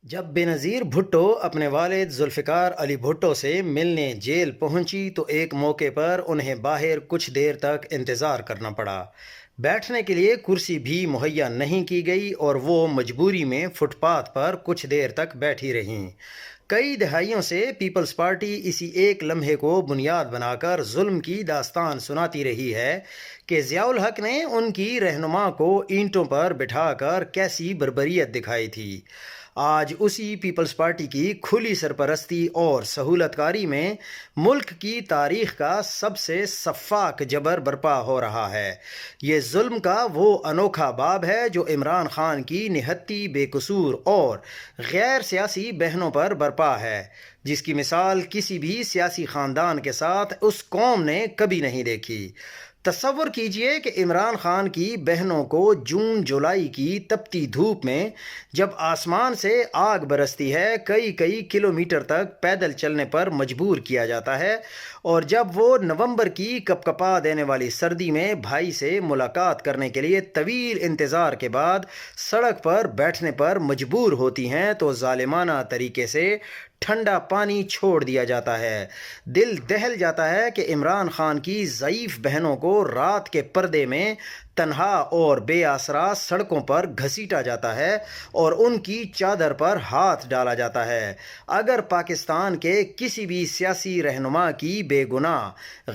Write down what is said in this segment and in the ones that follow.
جب بینظیر بھٹو اپنے والد ذوالفقار علی بھٹو سے ملنے جیل پہنچی تو ایک موقع پر انہیں باہر کچھ دیر تک انتظار کرنا پڑا۔ بیٹھنے کے لیے کرسی بھی مہیا نہیں کی گئی اور وہ مجبوری میں فٹ پاتھ پر کچھ دیر تک بیٹھی رہیں۔ کئی دہائیوں سے پیپلز پارٹی اسی ایک لمحے کو بنیاد بنا کر ظلم کی داستان سناتی رہی ہے کہ ضیاء الحق نے ان کی رہنما کو اینٹوں پر بٹھا کر کیسی بربریت دکھائی تھی۔ آج اسی پیپلز پارٹی کی کھلی سرپرستی اور سہولت کاری میں ملک کی تاریخ کا سب سے سفاک جبر برپا ہو رہا ہے۔ یہ ظلم کا وہ انوکھا باب ہے جو عمران خان کی نہتی بے قصور اور غیر سیاسی بہنوں پر برپا ہے، جس کی مثال کسی بھی سیاسی خاندان کے ساتھ اس قوم نے کبھی نہیں دیکھی۔ تصور کیجئے کہ عمران خان کی بہنوں کو جون جولائی کی تپتی دھوپ میں جب آسمان سے آگ برستی ہے، کئی کلومیٹر تک پیدل چلنے پر مجبور کیا جاتا ہے، اور جب وہ نومبر کی کپکپا دینے والی سردی میں بھائی سے ملاقات کرنے کے لیے طویل انتظار کے بعد سڑک پر بیٹھنے پر مجبور ہوتی ہیں تو ظالمانہ طریقے سے ٹھنڈا پانی چھوڑ دیا جاتا ہے۔ دل دہل جاتا ہے کہ عمران خان کی ضعیف بہنوں کو رات کے پردے میں تنہا اور بے آسرا سڑکوں پر گھسیٹا جاتا ہے اور ان کی چادر پر ہاتھ ڈالا جاتا ہے۔ اگر پاکستان کے کسی بھی سیاسی رہنما کی بے گناہ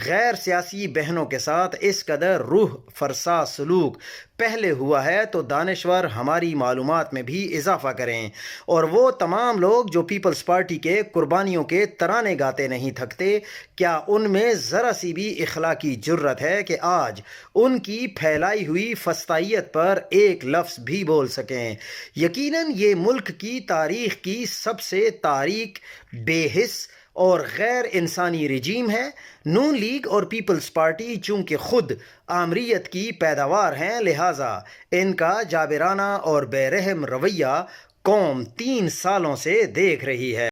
غیر سیاسی بہنوں کے ساتھ اس قدر روح فرسا سلوک پہلے ہوا ہے تو دانشور ہماری معلومات میں بھی اضافہ کریں، اور وہ تمام لوگ جو پیپلز پارٹی کے قربانیوں کے ترانے گاتے نہیں تھکتے، کیا ان میں ذرا سی بھی اخلاقی جرت ہے کہ آج ان کی پھیلائی ہوئی فسطائیت پر ایک لفظ بھی بول سکیں؟ یقیناً یہ ملک کی تاریخ کی سب سے تاریک، بے حس اور غیر انسانی رجیم ہے۔ نون لیگ اور پیپلز پارٹی چونکہ خود آمریت کی پیداوار ہیں، لہٰذا ان کا جابرانہ اور بے رحم رویہ قوم 3 سالوں سے دیکھ رہی ہے۔